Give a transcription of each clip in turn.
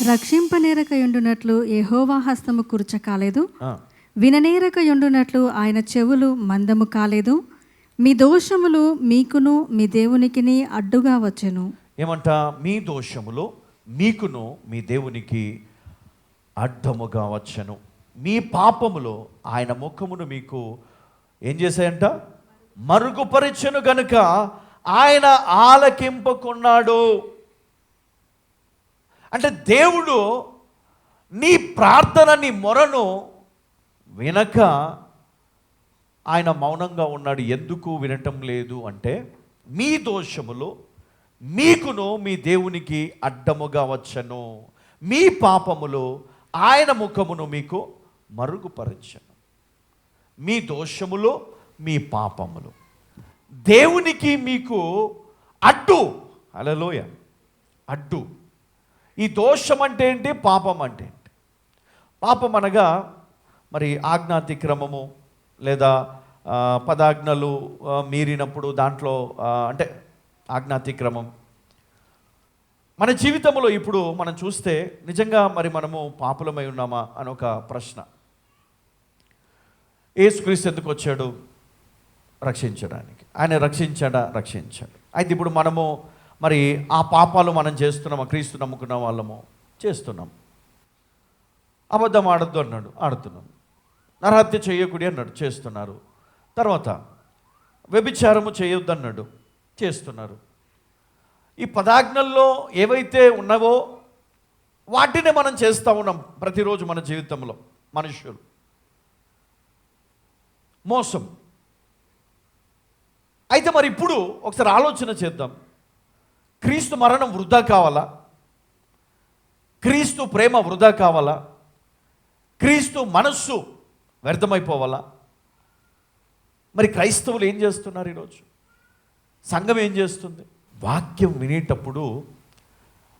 రక్షింపనేరకయుండునట్లు యెహోవా హస్తము కురుచ కాలేదు, విననేరకయుండునట్లు ఆయన చెవులు మందము కాలేదు. మీ దోషములు మీకును మీ దేవునికిని అడ్డుగా వచ్చెను. ఏమంట? మీ దోషములు మీకును మీ దేవునికి అడ్డముగా వచ్చెను. మీ పాపములు ఆయన ముఖమును మీకు ఏం చేశాయంట? మరుగుపరిచెను గనుక ఆయన ఆలకింపకున్నాడు. అంటే దేవుడు నీ ప్రార్థన, నీ మొరను వినక ఆయన మౌనంగా ఉన్నాడు. ఎందుకు వినటం లేదు అంటే, మీ దోషములు మీకును మీ దేవునికి అడ్డముగా వచ్చెను, మీ పాపములు ఆయన ముఖమును మీకు మరుగుపరచెను. మీ దోషములు మీ పాపములు దేవునికి మీకు అడ్డు. హల్లెలూయ. అడ్డు. ఈ దోషం అంటే ఏంటి? పాపం అంటే ఏంటి? పాపం అనగా మరి ఆజ్ఞాతిక్రమము లేదా పదాజ్ఞలు మీరినప్పుడు దాంట్లో అంటే ఆజ్ఞాతిక్రమం. మన జీవితంలో ఇప్పుడు మనం చూస్తే నిజంగా మరి మనము పాపులమై ఉన్నామా అని ఒక ప్రశ్న. యేసుక్రీస్తు ఎందుకు వచ్చాడు? రక్షించడానికి. ఆయన రక్షించాడు. అయితే ఇప్పుడు మనము మరి ఆ పాపాలు మనం చేస్తున్నామా? క్రీస్తు నమ్ముకున్న వాళ్ళము చేస్తున్నాం. అబద్ధం ఆడద్దు అన్నాడు, ఆడుతున్నాం. నరహత్య చేయకూడదు అన్నాడు, చేస్తున్నారు. తర్వాత వ్యభిచారము చేయొద్దు అన్నాడు, చేస్తున్నారు. ఈ పదాజ్ఞల్లో ఏవైతే ఉన్నావో వాటినే మనం చేస్తూ ఉన్నాం ప్రతిరోజు మన జీవితంలో. మనుషులు మోసం. అయితే మరి ఇప్పుడు ఒకసారి ఆలోచన చేద్దాం. క్రీస్తు మరణం వృధా కావాలా? క్రీస్తు ప్రేమ వృధా కావాలా? క్రీస్తు మనస్సు వ్యర్థమైపోవాలా? మరి క్రైస్తవులు ఏం చేస్తున్నారు ఈరోజు? సంఘం ఏం చేస్తుంది? వాక్యం వినేటప్పుడు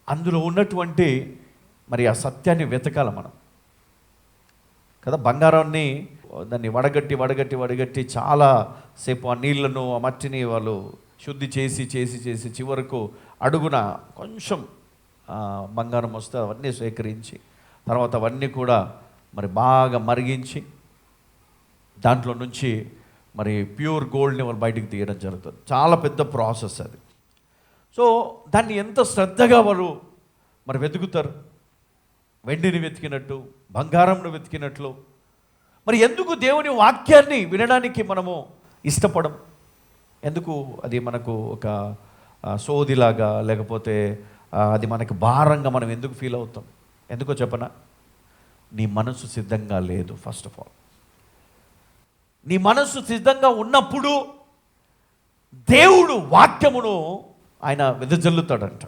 అందులో ఉన్నటువంటి మరి ఆ సత్యాన్ని వెతకాల మనం కదా. బంగారాన్ని దాన్ని వడగట్టి చాలా సేపు ఆ నీళ్లను ఆ మట్టిని వాళ్ళు శుద్ధి చేసి చివరకు అడుగున కొంచెం బంగారం వస్తే అవన్నీ సేకరించి తర్వాత అవన్నీ కూడా మరి బాగా మరిగించి దాంట్లో నుంచి మరి ప్యూర్ గోల్డ్ని వాళ్ళు బయటికి తీయడం జరుగుతుంది. చాలా పెద్ద ప్రాసెస్ అది. సో దాన్ని ఎంత శ్రద్ధగా వారు మరి వెతుకుతారు. వెండిని వెతికినట్టు, బంగారంను వెతికినట్లు. మరి ఎందుకు దేవుని వాక్యాన్ని వినడానికి మనము ఇష్టపడం? ఎందుకు అది మనకు ఒక సోదిలాగా, లేకపోతే అది మనకు భారంగా మనం ఎందుకు ఫీల్ అవుతాం? ఎందుకో చెప్పనా? నీ మనసు సిద్ధంగా లేదు. ఫస్ట్ ఆఫ్ ఆల్ నీ మనసు సిద్ధంగా ఉన్నప్పుడు దేవుడు వాక్యమును ఆయన వెదజల్లుతాడంట,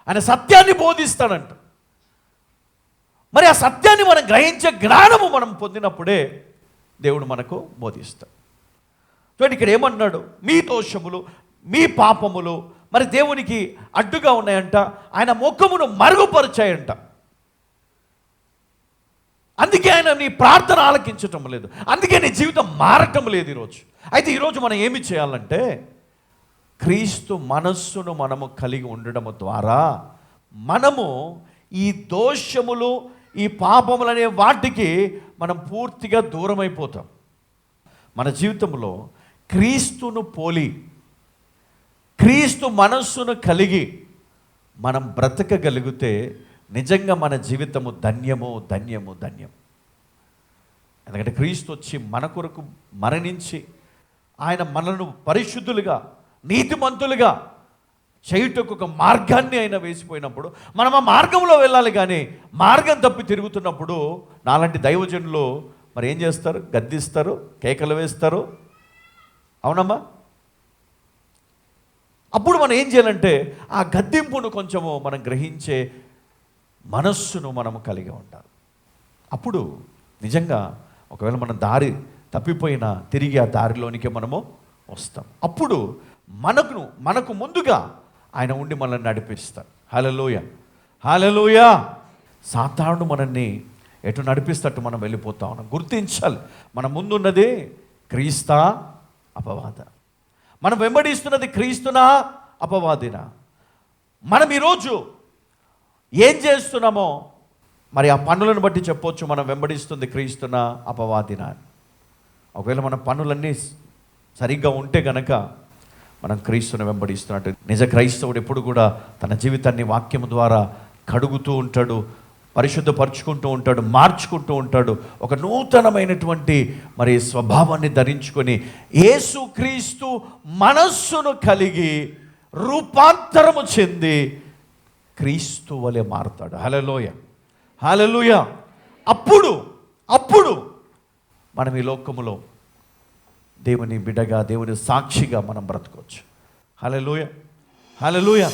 ఆయన సత్యాన్ని బోధిస్తాడంట. మరి ఆ సత్యాన్ని మనం గ్రహించే జ్ఞానము మనం పొందినప్పుడే దేవుడు మనకు బోధిస్తాడు. చూడండి ఇక్కడ ఏమన్నాడు? మీ దోషములు మీ పాపములు మరి దేవునికి అడ్డుగా ఉన్నాయంట, ఆయన ముఖమును మరుగుపరిచాయంట. అందుకే ఆయన నీ ప్రార్థన ఆలకించటం లేదు, అందుకే నీ జీవితం మారటం లేదు ఈరోజు. అయితే ఈరోజు మనం ఏమి చేయాలంటే, క్రీస్తు మనస్సును మనము కలిగి ఉండడం ద్వారా మనము ఈ దోషములు ఈ పాపములు అనే వాటికి మనం పూర్తిగా దూరం అయిపోతాం. మన జీవితంలో క్రీస్తును పోలి క్రీస్తు మనస్సును కలిగి మనం బ్రతకగలిగితే నిజంగా మన జీవితము ధన్యము. ఎందుకంటే క్రీస్తు వచ్చి మన కొరకు మరణించి ఆయన మనలను పరిశుద్ధులుగా నీతిమంతులుగా చేయుటకు ఒక మార్గాన్ని ఆయన వేసిపోయినప్పుడు మనం ఆ మార్గంలో వెళ్ళాలి. కానీ మార్గం తప్పి తిరుగుతున్నప్పుడు నాలాంటి దైవజనులు మరి ఏం చేస్తారు? గద్దిస్తారు, కేకలు వేస్తారు. అవునమ్మా? అప్పుడు మనం ఏం చేయాలంటే ఆ గద్దింపును కొంచెము మనం గ్రహించే మనస్సును మనము కలిగి ఉండాలి. అప్పుడు నిజంగా ఒకవేళ మన దారి తప్పిపోయినా తిరిగి ఆ దారిలోనికే మనము వస్తాం. అప్పుడు మనకు ముందుగా ఆయన ఉండి మనల్ని నడిపిస్తాడు. హల్లెలూయ. సాతానుడు మనల్ని ఎటు నడిపిస్తట్టు మనం వెళ్ళిపోతా ఉన్నాం. గుర్తించాలి, మన ముందున్నది క్రీస్తా అపవాద? మనం వెంబడిస్తున్నది క్రీస్తునా అపవాదినా? మనం ఈరోజు ఏం చేస్తున్నామో మరి ఆ పనులను బట్టి చెప్పొచ్చు మనం వెంబడిస్తుంది క్రీస్తున అపవాదిన. ఒకవేళ మన పనులన్నీ సరిగ్గా ఉంటే గనక మనం క్రీస్తుని వెంబడిస్తున్నట్టు. నిజ క్రైస్తవుడు ఎప్పుడు కూడా తన జీవితాన్ని వాక్యము ద్వారా కడుగుతూ ఉంటాడు, పరిశుద్ధపరుచుకుంటూ ఉంటాడు, మార్చుకుంటూ ఉంటాడు. ఒక నూతనమైనటువంటి మరి స్వభావాన్ని ధరించుకొని యేసుక్రీస్తు మనస్సును కలిగి రూపాంతరము చెంది క్రీస్తు వలె మారుతాడు. హల్లెలూయా, హల్లెలూయా. అప్పుడు మనం ఈ లోకములో దేవుని బిడ్డగా, దేవుని సాక్షిగా మనం బ్రతకవచ్చు. హల్లెలూయా, హల్లెలూయా.